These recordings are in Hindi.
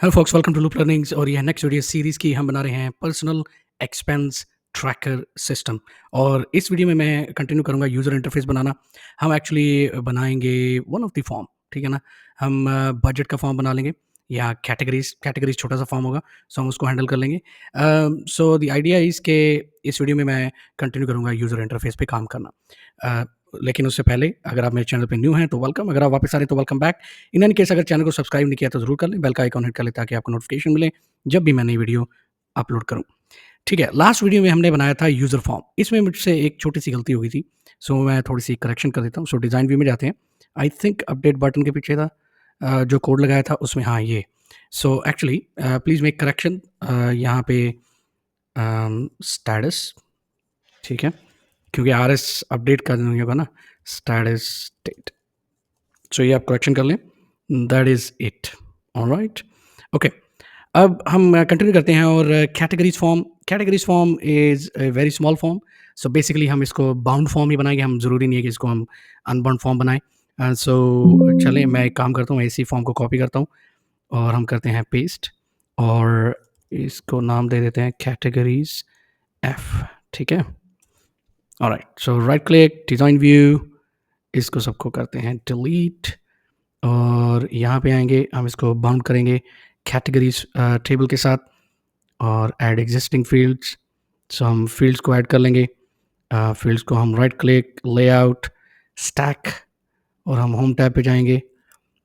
Hello folks, welcome to Loop Learnings और ये नेक्स्ट वीडियो सीरीज़ की हम बना रहे हैं पर्सनल एक्सपेंस ट्रैकर सिस्टम। और इस वीडियो में मैं कंटिन्यू करूँगा यूज़र इंटरफेस बनाना। हम एक्चुअली बनाएंगे वन ऑफ द फॉर्म, ठीक है ना? हम बजट का फॉर्म बना लेंगे या कैटेगरीज छोटा सा फॉर्म होगा, सो हम उसको हैंडल कर लेंगे। सो द आइडिया इज़ के इस वीडियो में मैं कंटिन्यू करूँगा यूज़र इंटरफेस पे काम करना। अ, लेकिन उससे पहले अगर आप मेरे चैनल पे न्यू हैं तो वेलकम, अगर आप वापस आ रहे हैं तो welcome back. In any case अगर चैनल को सब्सक्राइब नहीं किया तो ज़रूर कर लें, बेल का आइकॉन हिट कर लें ताकि आपको नोटिफिकेशन मिले जब भी मैं नई वीडियो अपलोड करूँ। ठीक है, लास्ट वीडियो में हमने बनाया था यूज़र फॉर्म। इसमें मुझसे एक छोटी-सी गलती हो गई थी, सो मैं थोड़ी-सी करेक्शन कर देता हूँ। सो डिज़ाइन व्यू में जाते हैं। आई थिंक अपडेट बटन के पीछे था जो कोड लगाया था उसमें, हाँ ये। So actually please make correction यहाँ पे स्टेटस, ठीक है? क्योंकि आरएस अपडेट करना होगा ना, स्टेटस स्टेट। सो ये आप करेक्शन कर लें, that is it. Alright, okay. अब हम कंटिन्यू करते हैं और categories form is a very small form. So basically हम इसको बाउंड फॉर्म ही बनाएंगे, हम ज़रूरी नहीं है कि इसको हम अनबाउंड फॉर्म बनाएं। सो चलें, मैं एक काम करता हूँ, इसी फॉर्म को कॉपी करता हूँ और हम करते हैं पेस्ट और इसको नाम दे देते हैं कैटेगरीज एफ, ठीक है? ऑलराइट, सो राइट क्लिक, डिज़ाइन व्यू, इसको सबको करते हैं डिलीट और यहाँ पे आएंगे, हम इसको बाउंड करेंगे कैटेगरीज टेबल के साथ और ऐड एग्जिस्टिंग फील्ड्स। सो हम फील्ड्स को ऐड कर लेंगे। फील्ड्स को हम राइट क्लिक, लेआउट, स्टैक और हम होम टैब पे जाएंगे।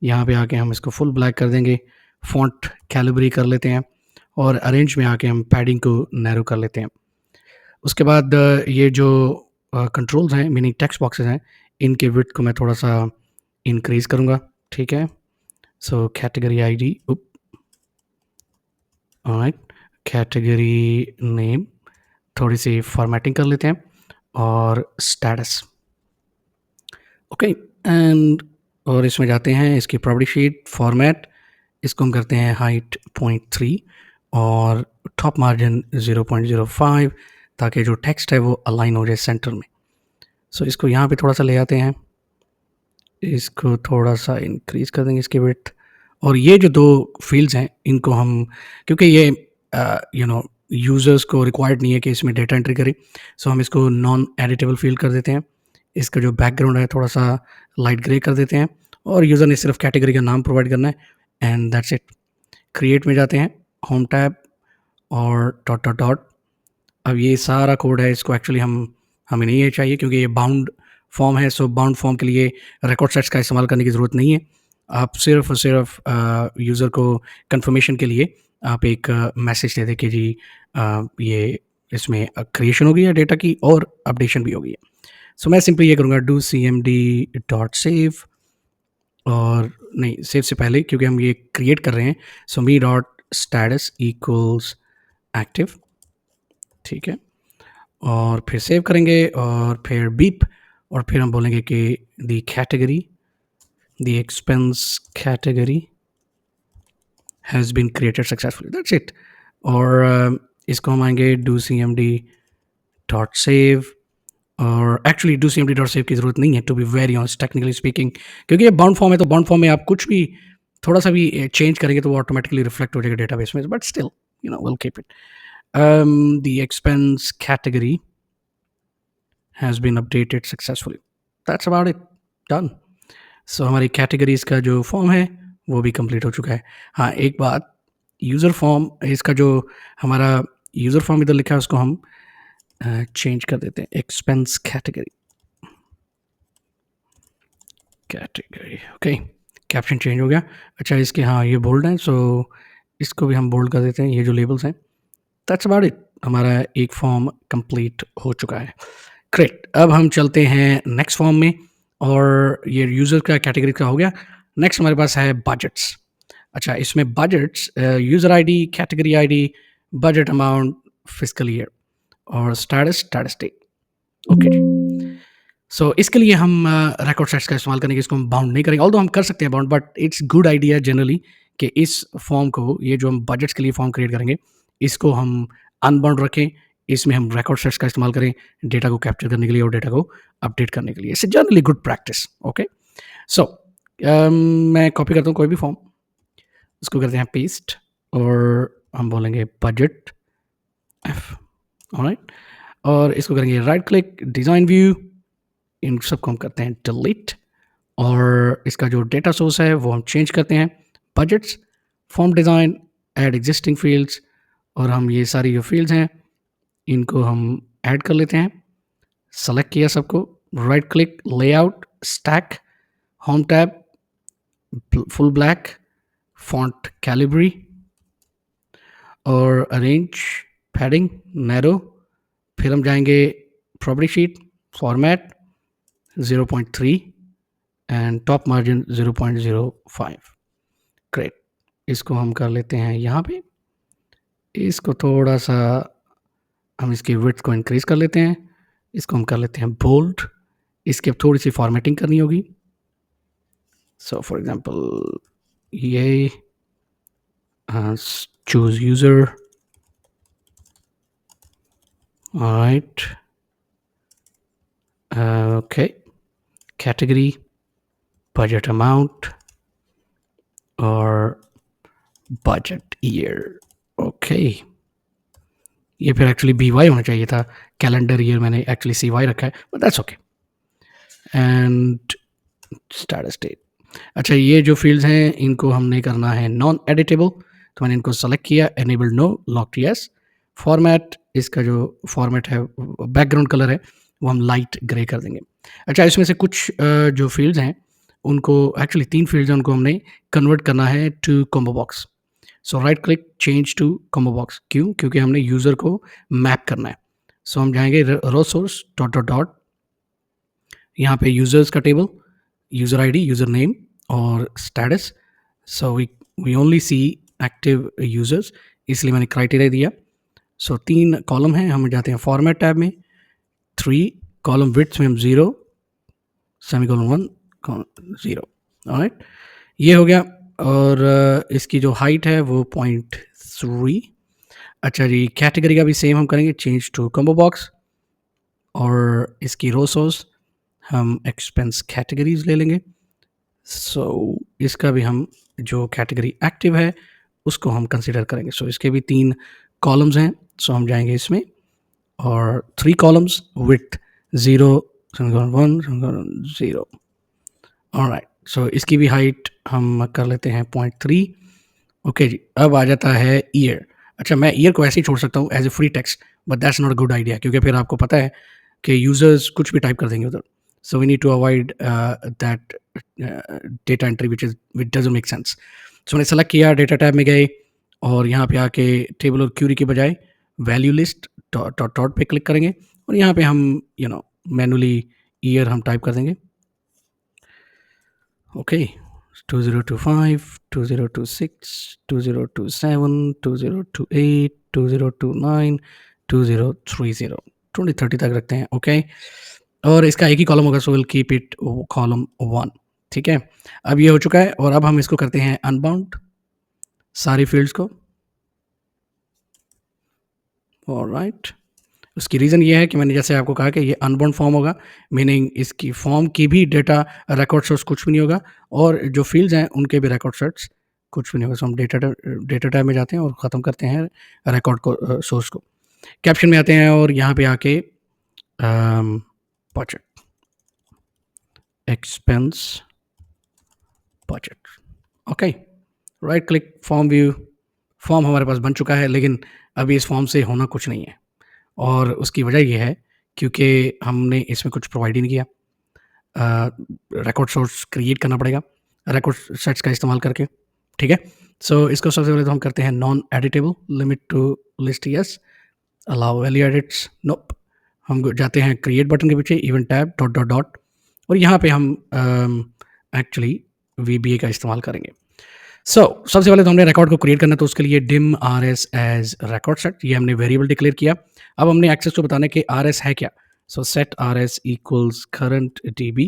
यहाँ पे आके हम इसको फुल ब्लैक कर देंगे, फॉन्ट कैलिब्री कर लेते हैं और अरेंज में आके हम पैडिंग को नैरो कर लेते हैं। उसके बाद ये जो कंट्रोल्स हैं, मीनिंग टेक्स्ट बॉक्सेस हैं, इनके विड्थ को मैं थोड़ा सा इंक्रीज़ करूँगा, ठीक है? So category ID, alright, category name थोड़ी सी फॉर्मेटिंग कर लेते हैं और स्टेटस, ओके। एंड और इसमें जाते हैं, इसकी प्रॉपर्टी शीट फॉर्मेट, इसको हम करते हैं हाइट 0.3 और टॉप मार्जिन 0.05 ताकि जो टेक्स्ट है वो अलाइन हो जाए सेंटर में। सो इसको यहाँ पे थोड़ा सा ले आते हैं, इसको थोड़ा सा इंक्रीज़ कर देंगे इसकी विड्थ। और ये जो दो फील्ड्स हैं इनको हम, क्योंकि ये यूज़र्स को रिक्वायर्ड नहीं है कि इसमें डेटा एंट्री करें, सो हम इसको नॉन एडिटेबल फील्ड कर देते हैं। इसका जो बैकग्राउंड है थोड़ा सा लाइट ग्रे कर देते हैं और यूज़र ने सिर्फ कैटेगरी का नाम प्रोवाइड करना है एंड दैट्स इट। क्रिएट में जाते हैं, होम टैब और डॉट डॉट डॉट। अब ये सारा कोड है, इसको एक्चुअली हमें नहीं ये चाहिए क्योंकि ये बाउंड फॉर्म है। सो बाउंड फॉर्म के लिए रिकॉर्ड सेट्स का इस्तेमाल करने की ज़रूरत नहीं है। आप सिर्फ और सिर्फ यूज़र को कंफर्मेशन के लिए आप एक मैसेज दे दें कि जी ये इसमें क्रिएशन हो गई है डेटा की और अपडेशन भी हो गई है। सो मैं सिंपली ये करूँगा, डू cmd डॉट सेव, और नहीं, सेव से पहले क्योंकि हम ये क्रिएट कर रहे हैं, सो मी डॉट स्टेटस इक्वल्स एक्टिव, ठीक है? और फिर सेव करेंगे और फिर बीप और फिर हम बोलेंगे कि the expense category has been created successfully, that's it. और इसको हम आएंगे डू cmd डॉट सेव, और actually do cmd dot save की ज़रूरत नहीं है to be very honest, technically speaking, क्योंकि ये बाउंड फॉर्म है। तो बाउंड फॉर्म में आप कुछ भी थोड़ा सा भी चेंज करेंगे तो वो ऑटोमेटिकली रिफ्लेक्ट हो जाएगा डेटाबेस में, but still will keep it. The expense category has been updated successfully, that's about it, done. So हमारी कैटेगरीज का जो फॉर्म है वो भी कंप्लीट हो चुका है। हाँ, एक बात, यूज़र फॉर्म, इसका जो हमारा यूज़र फॉर्म इधर लिखा है उसको हम चेंज कर देते हैं, expense category, okay. Caption change हो गया। अच्छा, इसके हाँ ये बोल्ड है, सो इसको भी हम बोल्ड कर देते हैं, ये जो लेबल्स हैं। दैट्स अबाउट इट, हमारा एक फॉर्म कंप्लीट हो चुका है। ग्रेट, अब हम चलते हैं नेक्स्ट फॉर्म में, और ये यूज़र का कैटेगरी का हो गया। नेक्स्ट हमारे पास है बजट्स। अच्छा, इसमें budgets, user ID, category ID, budget amount, fiscal year और स्टेटस डेट, ओके जी। सो इसके लिए हम रिकॉर्ड सेट्स का इस्तेमाल करेंगे, इसको हम बाउंड नहीं करेंगे, ऑल्दो हम कर सकते हैं bound, but it's good idea generally कि इस फॉर्म को, ये जो हम बजट्स के लिए फॉर्म क्रिएट करेंगे, इसको हम अनबाउंड रखें, इसमें हम रिकॉर्ड सेट्स का इस्तेमाल करें डेटा को कैप्चर करने के लिए और डेटा को अपडेट करने के लिए। It's generally good practice, okay. So मैं कॉपी करता हूँ कोई भी फॉर्म, इसको करते हैं पेस्ट और हम बोलेंगे बजट एफ। ऑलराइट, और इसको करेंगे राइट क्लिक, डिज़ाइन व्यू, इन सबको हम करते हैं डिलीट, और इसका जो डेटा सोर्स है वो हम चेंज करते हैं budgets, form design, add existing fields, और हम ये सारी जो फील्ड्स हैं इनको हम ऐड कर लेते हैं। सेलेक्ट किया सबको, right click, layout, stack, home tab, full black, font Calibri, और अरेंज, पैडिंग, नैरो, फिर हम जाएंगे property sheet, format 0.3 and top margin 0.05। Great, इसको हम कर लेते हैं यहाँ पे, इसको थोड़ा सा हम इसकी विड्थ को इंक्रीज कर लेते हैं, इसको हम कर लेते हैं बोल्ड, इसकी अब थोड़ी सी फॉर्मेटिंग करनी होगी। सो फॉर एग्जांपल ये choose user, alright, okay, category, budget amount और बजट ईयर। ओके, ये फिर एक्चुअली BY होना चाहिए था, कैलेंडर ईयर मैंने एक्चुअली CY रखा है, but that's okay. And status date, अच्छा ये जो फील्ड्स हैं इनको हमने करना है नॉन एडिटेबल, तो मैंने इनको सेलेक्ट किया, enable no, lock yes. Format, इसका जो फॉर्मेट है बैकग्राउंड कलर है वो हम लाइट ग्रे कर देंगे। अच्छा, इसमें से कुछ जो फील्ड्स हैं उनको एक्चुअली 3 फील्ड्स हैं, उनको हमने कन्वर्ट करना है to combo box. So right click, change to combo box, क्यों? क्योंकि हमने यूज़र को मैप करना है। सो हम जाएंगे row source dot dot dot, यहाँ पे यूज़र्स का table, user ID, user name और status. So we only see active users, इसलिए मैंने क्राइटेरिया दिया। सो 3 कॉलम हैं, हम जाते हैं फॉर्मेट टैब में, 3 कॉलम विड्थ में हम 0 सेमीकोलन 1 0, ऑलराइट, ये हो गया। और इसकी जो हाइट है वो 0.3। अच्छा जी, कैटेगरी का भी सेम हम करेंगे, चेंज टू कॉम्बो बॉक्स, और इसकी रो सोर्स हम एक्सपेंस कैटेगरीज ले लेंगे। सो इसका भी हम जो कैटेगरी एक्टिव है उसको हम कंसिडर करेंगे। सो इसके भी 3 कॉलम्स हैं, सो हम जाएंगे इसमें, और 3 कॉलम्स विथ 0 1 0, ऑलराइट। सो इसकी भी हाइट हम कर लेते हैं 0.3। ओके जी, अब आ जाता है ईयर। अच्छा, मैं ईयर को ऐसे ही छोड़ सकता हूँ as a free text, but that's not a good idea, क्योंकि फिर आपको पता है कि यूजर्स कुछ भी टाइप कर देंगे उधर। So we need to avoid that data entry which doesn't make sense. So मैंने सेलेक्ट किया, डेटा टैब में गए, और यहाँ पे आके टेबल और क्यूरी के बजाय वैल्यू लिस्ट डॉट डॉट पे क्लिक करेंगे, और यहाँ पे हम मैनुअली ईयर हम टाइप कर देंगे। ओके, 2025, 2026, 2027, 2028, 2029, 2030, 2030 तक रखते हैं। ओके, और इसका एक ही कॉलम होगा, so will keep it column 1। ठीक है, अब ये हो चुका है, और अब हम इसको करते हैं अनबाउंड, सारी फील्ड्स को। ऑलराइट, उसकी रीज़न ये है कि मैंने जैसे आपको कहा कि ये अनबाउंड फॉर्म होगा, मीनिंग इसकी फॉर्म की भी डेटा रिकॉर्ड सोर्स कुछ भी नहीं होगा, और जो फील्ड्स हैं उनके भी रिकॉर्ड सोर्स कुछ भी नहीं होगा। सो हम डेटा टाइप में जाते हैं और ख़त्म करते हैं रिकॉर्ड को, सोर्स को। कैप्शन में आते हैं, और यहाँ पे आके budget, expense budget. Okay, right click, form view, form हमारे पास बन चुका है, लेकिन अभी इस फॉर्म से होना कुछ नहीं है, और उसकी वजह ये है क्योंकि हमने इसमें कुछ प्रोवाइड ही नहीं किया। रिकॉर्ड सोर्स क्रिएट करना पड़ेगा रिकॉर्ड सेट्स का इस्तेमाल करके। ठीक है, सो इसको सबसे पहले तो हम करते हैं non editable, limit to list yes, allow value edits nope. हम जाते हैं क्रिएट बटन के पीछे, event tab dot dot dot, और यहाँ पे हम एक्चुअली VBA का इस्तेमाल करेंगे। सबसे पहले तो हमने रिकॉर्ड को क्रिएट करना, तो उसके लिए dim rs as record set, ये हमने वेरिएबल डिक्लेयर किया। अब हमने एक्सेस को बताना कि rs है क्या। So set rs equals current db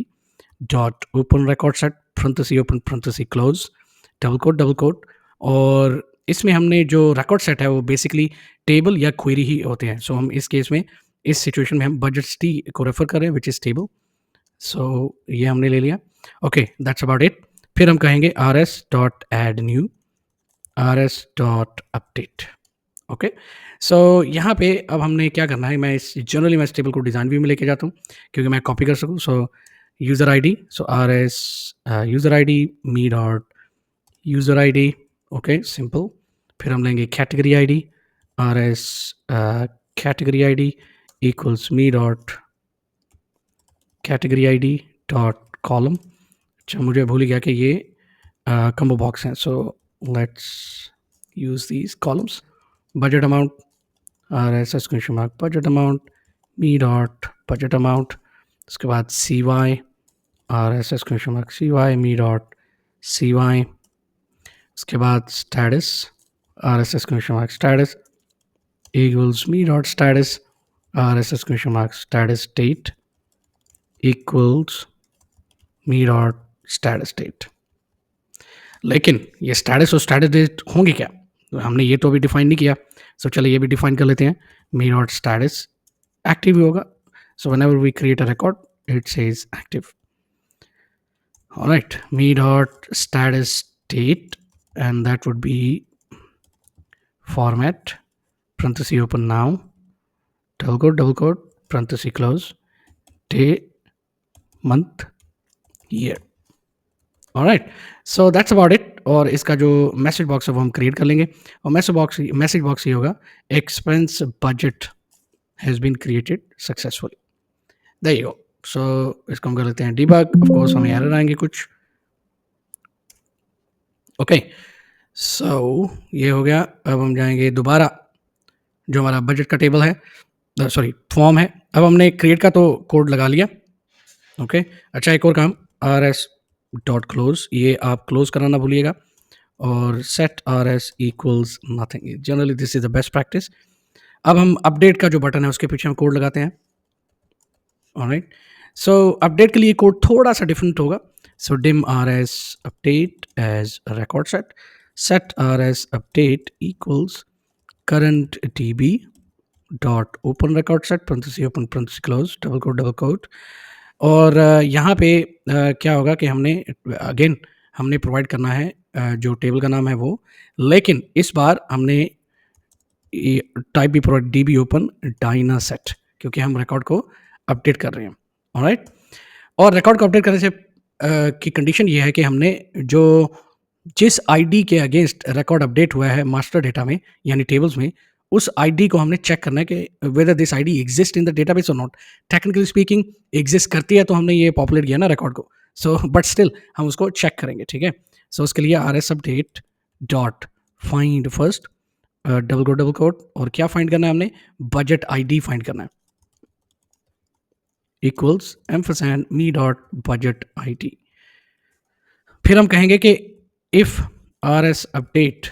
dot open record set, parenthesis open parenthesis close, double quote, और इसमें हमने जो रिकॉर्ड सेट है वो बेसिकली टेबल या क्वेरी ही होते हैं। सो हम इस केस में, इस सिचुएशन में हम बजट टी को रेफर कर रहे हैं, विच इज़ टेबल। सो ये हमने ले लिया। Okay, that's about it. फिर हम कहेंगे rs dot add new, rs.update। Okay, so यहाँ पे अब हमने क्या करना है, मैं इस जनरली मैं इस टेबल को डिज़ाइन व्यू में लेके जाता हूँ क्योंकि मैं कॉपी कर सकूँ। So user ID, so rs user ID me dot user ID, okay simple. फिर हम लेंगे category ID, rs category ID equals me dot category ID dot column. अच्छा, मुझे भूल ही गया कि ये combo box हैं, so let's use these columns। budget amount, rs exclamation mark budget amount, me dot budget amount, उसके बाद cy, rs exclamation mark cy, me dot cy, उसके बाद status, rs exclamation mark status equals me dot status, rs exclamation mark status date equals me dot status date। लेकिन ये स्टेटस और स्टेटस डेट होंगे क्या? तो हमने ये तो अभी डिफाइन नहीं किया। सो चलिए ये भी डिफाइन कर लेते हैं। मी डॉट स्टेटस एक्टिव ही होगा। So whenever we create a record it says active. Alright, me dot status date and that would be format parenthesis open now double quote parenthesis close day month year। Alright, so that's about it. और इसका जो मैसेज बॉक्स है वो हम क्रिएट कर लेंगे और मैसेज बॉक्स ये होगा, expense budget has been created successfully. There you go. So इसको हम कर लेते हैं डीबग। ऑफ कोर्स हमें एरर आएंगे कुछ। ओके, सो ये हो गया। अब हम जाएंगे दोबारा जो हमारा बजट का टेबल है, सॉरी फॉर्म है। अब हमने क्रिएट का तो कोड लगा लिया। ओके, अच्छा एक और काम, rs डॉट क्लोज, ये आप क्लोज कराना भूलिएगा, और set rs equals nothing. Generally this is the best practice. अब हम अपडेट का जो बटन है उसके पीछे हम कोड लगाते हैं। ऑलराइट, सो अपडेट के लिए कोड थोड़ा सा डिफरेंट होगा। So dim rs update as record set rs update equals current db dot open record set parenthesis open parenthesis close double quote. और यहाँ पे क्या होगा कि हमने अगेन हमने प्रोवाइड करना है जो टेबल का नाम है वो, लेकिन इस बार हमने टाइप भी provide db open Diana set, क्योंकि हम रिकॉर्ड को अपडेट कर रहे हैं। ऑलराइट, और रिकॉर्ड को अपडेट करने से की कंडीशन ये है कि हमने जो जिस आईडी के अगेंस्ट रिकॉर्ड अपडेट हुआ है मास्टर डेटा में यानी टेबल्स में, उस आईडी को हमने चेक करना है कि whether this ID exist in the database और नॉट। टेक्निकली स्पीकिंग एग्जिस्ट करती है तो हमने ये पॉपुलेट किया ना रिकॉर्ड को। सो बट स्टिल हम उसको चेक करेंगे, ठीक है। सो उसके लिए rs update dot find first double quote और क्या फाइंड करना है हमने, बजट आईडी फाइंड करना है, equals ampersand me dot budget ID. फिर हम कहेंगे कि if rs update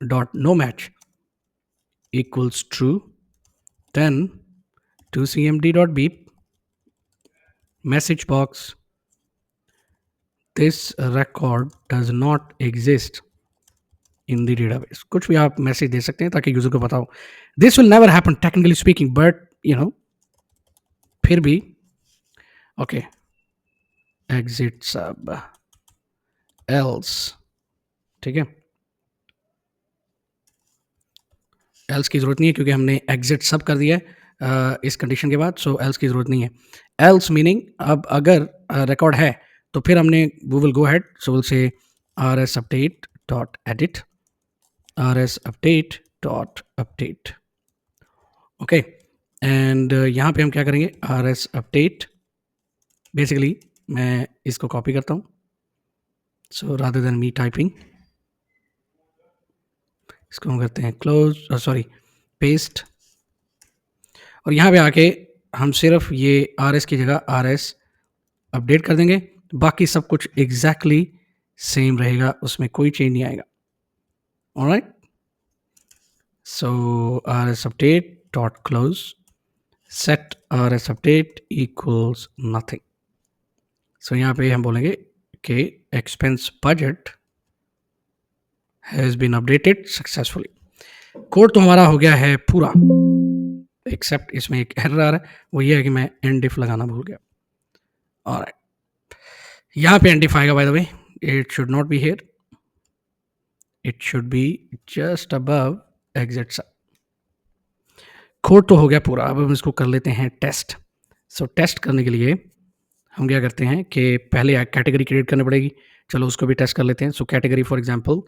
dot no match equals true, then to cmd.beep message box this record does not exist in the database। कुछ भी आप मैसेज दे सकते हैं ताकि यूजर को पता हो। This will never happen technically speaking, but you know फिर भी ओके, एग्जिट सब एल्स, ठीक है। एल्स की ज़रूरत नहीं है क्योंकि हमने एग्जिट सब कर दिया है इस कंडीशन के बाद। सो एल्स की ज़रूरत नहीं है। एल्स मीनिंग अब अगर रिकॉर्ड है तो फिर हमने we will go ahead, so will say rs update dot edit rs update dot update. Okay, and यहाँ पे हम क्या करेंगे, rs अपडेट, बेसिकली मैं इसको कॉपी करता हूँ। So rather than me typing, इसको हम करते हैं क्लोज, सॉरी पेस्ट, और यहाँ पे आके हम सिर्फ ये rs की जगह rs अपडेट कर देंगे। बाकी सब कुछ एग्जैक्टली सेम रहेगा, उसमें कोई चेंज नहीं आएगा। Alright, so rs update dot close set rs update equals nothing. So यहाँ पे हम बोलेंगे कि expense budget has been updated successfully. Code तो हमारा हो गया है पूरा, एक्सेप्ट इसमें एक एरर आ रहा है, वो ये है कि मैं एंड इफ लगाना भूल गया। ऑलराइट, यहाँ पे एंड इफ आएगा, by the way it should not be here, it should be just above exit सब। कोड तो हो गया पूरा, अब हम इसको कर लेते हैं टेस्ट। सो टेस्ट करने के लिए हम क्या करते हैं कि पहले कैटेगरी क्रिएट करनी पड़ेगी। चलो उसको भी टेस्ट कर लेते हैं। So category for example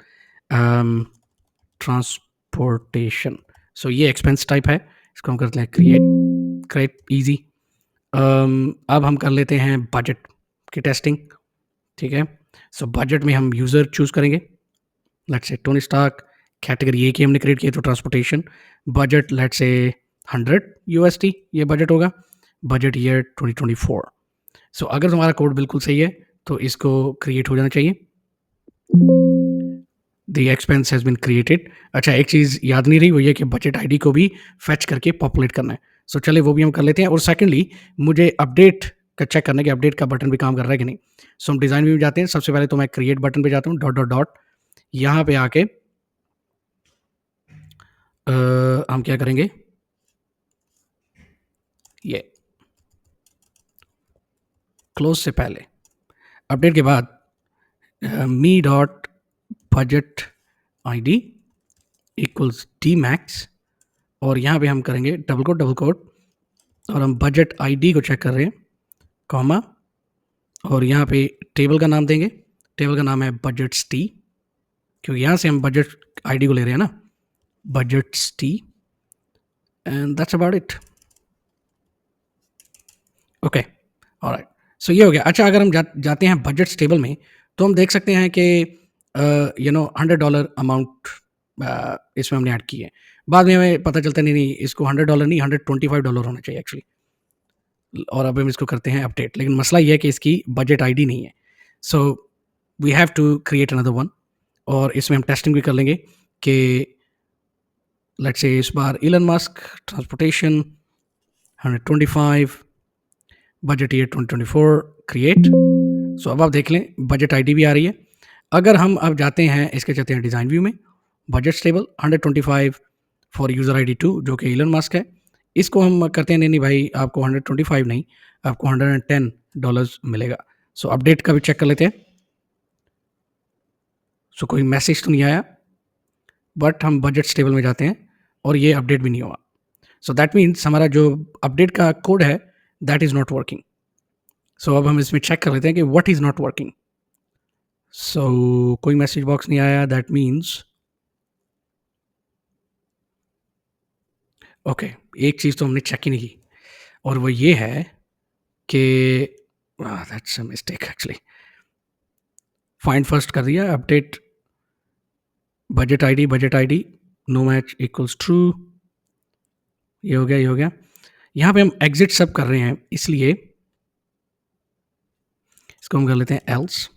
transportation. So ये एक्सपेंस टाइप है, इसको हम करते हैं क्रिएट ईजी। अब हम कर लेते हैं बजट की टेस्टिंग, ठीक है। सो बजट में हम यूज़र चूज़ करेंगे, let's say Tony Stark. Category A की हमने क्रिएट किया तो transportation. Budget let's say 100 USD ये बजट होगा। Budget year 2024। सो अगर तुम्हारा कोड बिल्कुल सही है तो इसको क्रिएट हो जाना चाहिए। The expense has been created. अच्छा, एक चीज़ याद नहीं रही, वो ये कि बजट आईडी को भी फैच करके पॉपुलेट करना है। सो चलिए वो भी हम कर लेते हैं। और सेकेंडली मुझे अपडेट का चेक करना है कि अपडेट का बटन भी काम कर रहा है कि नहीं। सो हम डिज़ाइन व्यू में जाते हैं। सबसे पहले तो मैं क्रिएट बटन पे जाता हूँ, डॉट डॉट डॉट। यहाँ पे आके हम क्या करेंगे, ये क्लोज से पहले अपडेट के बाद me dot budget ID equals D max, और यहाँ पे हम करेंगे डबल कोट और हम बजट आईडी को चेक कर रहे हैं, कॉमा, और यहाँ पे टेबल का नाम देंगे। टेबल का नाम है बजट्स टी, क्योंकि यहाँ से हम बजट आईडी को ले रहे हैं ना, budgets T, and that's about it. Okay, all. सो ये हो गया। अच्छा, अगर हम जाते हैं बजट्स टेबल में तो हम देख सकते हैं कि $100 अमाउंट इसमें हमने ऐड की है। बाद में हमें पता चलता नहीं इसको $100 नहीं, $125 होना चाहिए एक्चुअली। और अब हम इसको करते हैं अपडेट, लेकिन मसला ये है कि इसकी बजट आईडी नहीं है। So we have to create another one, और इसमें हम टेस्टिंग भी कर लेंगे कि लेट्स से इस बार Elon Musk transportation 125 budget year 2024 create. So अब आप देख लें बजट आईडी भी आ रही है। अगर हम अब जाते हैं, इसके चलते हैं डिज़ाइन व्यू में, budget table 125 for user ID 2 जो कि इलन मस्क है, इसको हम करते हैं नहीं भाई, आपको 125 नहीं, आपको $110 मिलेगा। सो अपडेट का भी चेक कर लेते हैं। सो कोई मैसेज तो नहीं आया, बट हम बजट टेबल में जाते हैं और ये अपडेट भी नहीं हुआ। सो दैट मीन्स हमारा जो अपडेट का कोड है दैट इज़ नॉट वर्किंग। सो अब हम इसमें चेक कर लेते हैं कि व्हाट इज़ नॉट वर्किंग। सो कोई मैसेज बॉक्स नहीं आया, दैट मीन्स ओके, एक चीज़ तो हमने चेक ही नहीं की, और वो ये है कि that's a mistake actually. Find first कर दिया, update budget ID no match equals true. ये हो गया। यहाँ पे हम एग्जिट सब कर रहे हैं, इसलिए इसको हम कर लेते हैं else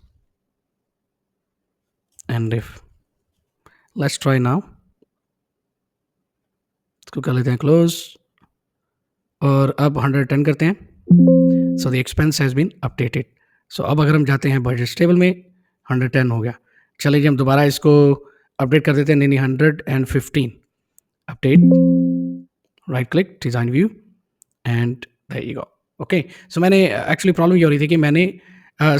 and if. Let's try now, इसको कर लेते हैं क्लोज, और अब 110 करते हैं। So the expense has been updated. So अब अगर हम जाते हैं बजट टेबल में, 110 हो गया। चलिए जी हम दोबारा इसको अपडेट कर देते हैं, नहीं 115 update, right click design view, and there you go. Okay, so मैंने एक्चुअली प्रॉब्लम ये हो रही थी कि मैंने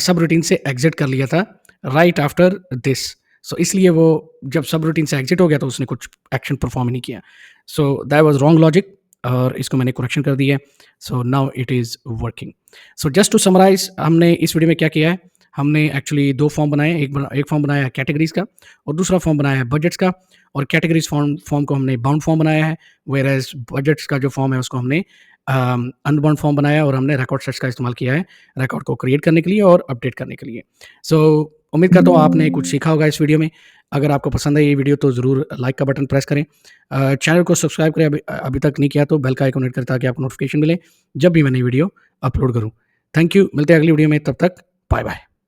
सब रूटीन से एग्जिट कर लिया था राइट आफ्टर दिस। सो इसलिए वो जब सब रूटीन से एग्जिट हो गया तो उसने कुछ एक्शन परफॉर्म नहीं किया। So that was wrong logic, और इसको मैंने करेक्शन कर दिया है। So now it is working. So just to summarise, हमने इस वीडियो में क्या किया है, हमने एक्चुअली 2 फॉर्म बनाए हैं। एक फॉर्म बनाया है कैटेगरीज़ का, और दूसरा फॉर्म बनाया है बजट्स का। और कैटेगरीज़ फॉर्म को हमने बाउंड फॉर्म बनाया है, व्हेयरएज़ बजट्स का जो फॉर्म है उसको हमने अनबाउंड फॉर्म बनाया, और हमने रिकॉर्ड सेट्स का इस्तेमाल किया है रिकॉर्ड को क्रिएट करने के लिए और अपडेट करने के लिए। सो उम्मीद करता हूँ आपने कुछ सीखा होगा इस वीडियो में। अगर आपको पसंद है ये वीडियो तो ज़रूर लाइक का बटन प्रेस करें। चैनल को सब्सक्राइब करें, अभी तक नहीं किया तो बेल का आइकन हिट करें ताकि आपको नोटिफिकेशन मिले जब भी मैं नई वीडियो अपलोड करूँ। थैंक यू, मिलते हैं अगली वीडियो में, तब तक बाय बाय।